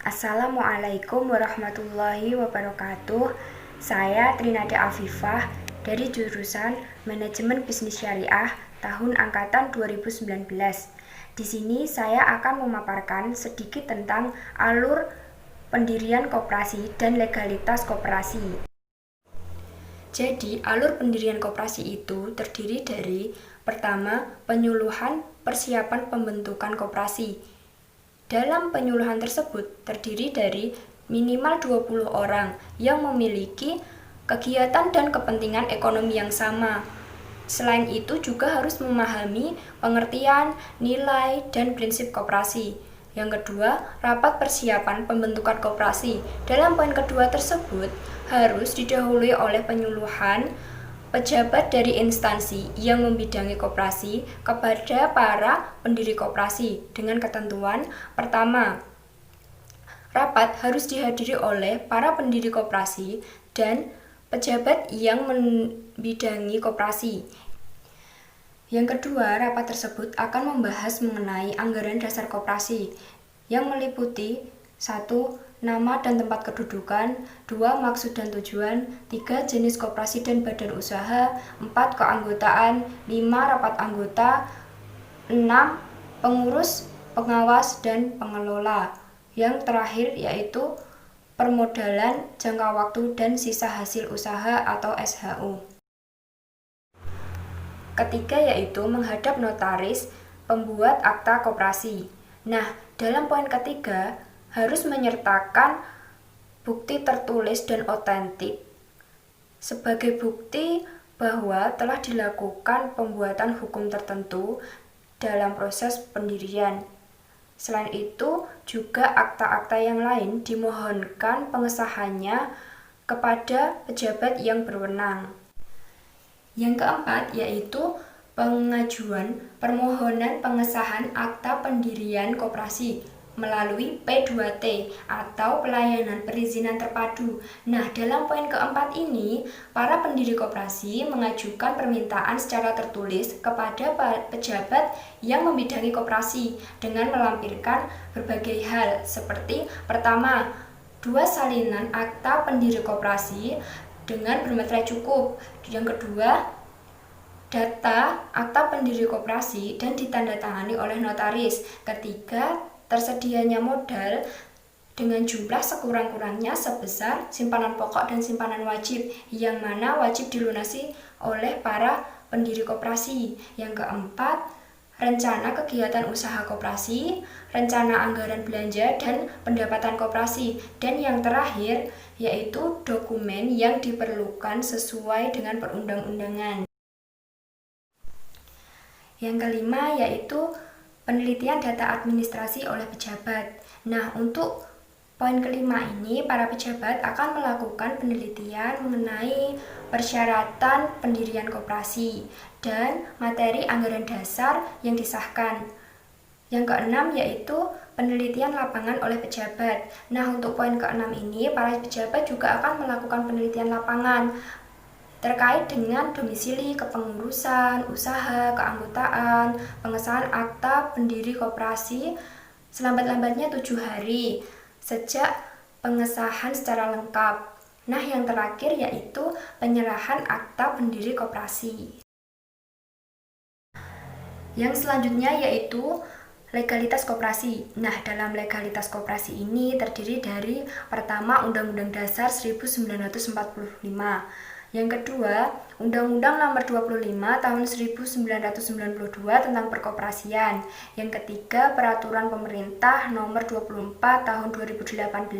Assalamualaikum warahmatullahi wabarakatuh. Saya Trinada Afifah dari jurusan Manajemen Bisnis Syariah tahun angkatan 2019. Di sini saya akan memaparkan sedikit tentang alur pendirian koperasi dan legalitas koperasi. Jadi, alur pendirian koperasi itu terdiri dari pertama, penyuluhan persiapan pembentukan koperasi. Dalam penyuluhan tersebut terdiri dari minimal 20 orang yang memiliki kegiatan dan kepentingan ekonomi yang sama. Selain itu juga harus memahami pengertian, nilai, dan prinsip koperasi. Yang kedua, rapat persiapan pembentukan koperasi. Dalam poin kedua tersebut harus didahului oleh penyuluhan pejabat dari instansi yang membidangi koperasi kepada para pendiri koperasi dengan ketentuan pertama, rapat harus dihadiri oleh para pendiri koperasi dan pejabat yang membidangi koperasi. Yang kedua, rapat tersebut akan membahas mengenai anggaran dasar koperasi yang meliputi 1. Nama dan tempat kedudukan, 2. Maksud dan tujuan, 3. Jenis koperasi dan badan usaha, 4. Keanggotaan, 5. Rapat anggota, 6. Pengurus, pengawas, dan pengelola. Yang terakhir yaitu permodalan, jangka waktu, dan sisa hasil usaha atau SHU. Ketiga yaitu menghadap notaris pembuat akta koperasi. Nah, dalam poin ketiga harus menyertakan bukti tertulis dan otentik sebagai bukti bahwa telah dilakukan pembuatan hukum tertentu dalam proses pendirian. Selain itu, juga akta-akta yang lain dimohonkan pengesahannya kepada pejabat yang berwenang. Yang keempat yaitu pengajuan permohonan pengesahan akta pendirian koperasi melalui P2T atau pelayanan perizinan terpadu. Nah, dalam poin keempat ini, para pendiri koperasi mengajukan permintaan secara tertulis kepada pejabat yang membidangi koperasi dengan melampirkan berbagai hal seperti pertama, 2 salinan akta pendiri koperasi dengan bermaterai cukup. Yang kedua, data akta pendiri koperasi dan ditandatangani oleh notaris. Ketiga, tersedianya modal dengan jumlah sekurang-kurangnya sebesar simpanan pokok dan simpanan wajib, yang mana wajib dilunasi oleh para pendiri koperasi. Yang keempat, rencana kegiatan usaha koperasi, rencana anggaran belanja dan pendapatan koperasi, dan yang terakhir yaitu dokumen yang diperlukan sesuai dengan perundang-undangan. Yang kelima yaitu penelitian data administrasi oleh pejabat. Nah, untuk poin kelima ini, para pejabat akan melakukan penelitian mengenai persyaratan pendirian koperasi dan materi anggaran dasar yang disahkan. Yang keenam yaitu penelitian lapangan oleh pejabat. Nah, untuk poin keenam ini, para pejabat juga akan melakukan penelitian lapangan terkait dengan domisili, kepengurusan, usaha, keanggotaan, pengesahan akta pendiri koperasi selambat-lambatnya 7 hari sejak pengesahan secara lengkap. Nah, yang terakhir yaitu penyerahan akta pendiri koperasi. Yang selanjutnya yaitu legalitas koperasi. Nah, dalam legalitas koperasi ini terdiri dari pertama, Undang-Undang Dasar 1945. Yang kedua, Undang-Undang Nomor 25 Tahun 1992 tentang Perkoperasian. Yang ketiga, Peraturan Pemerintah Nomor 24 Tahun 2018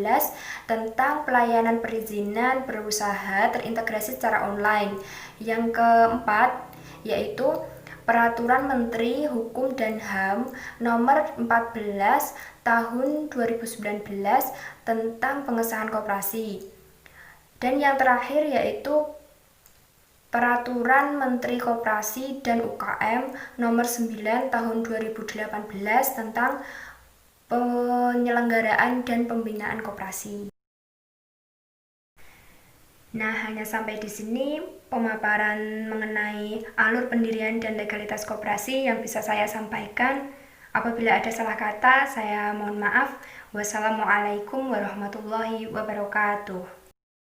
tentang Pelayanan Perizinan Berusaha Terintegrasi secara online. Yang keempat, yaitu Peraturan Menteri Hukum dan HAM Nomor 14 Tahun 2019 tentang pengesahan koperasi. Dan yang terakhir yaitu Peraturan Menteri Koperasi dan UKM Nomor 9 Tahun 2018 tentang penyelenggaraan dan pembinaan koperasi. Nah, hanya sampai di sini pemaparan mengenai alur pendirian dan legalitas koperasi yang bisa saya sampaikan. Apabila ada salah kata, saya mohon maaf. Wassalamualaikum warahmatullahi wabarakatuh.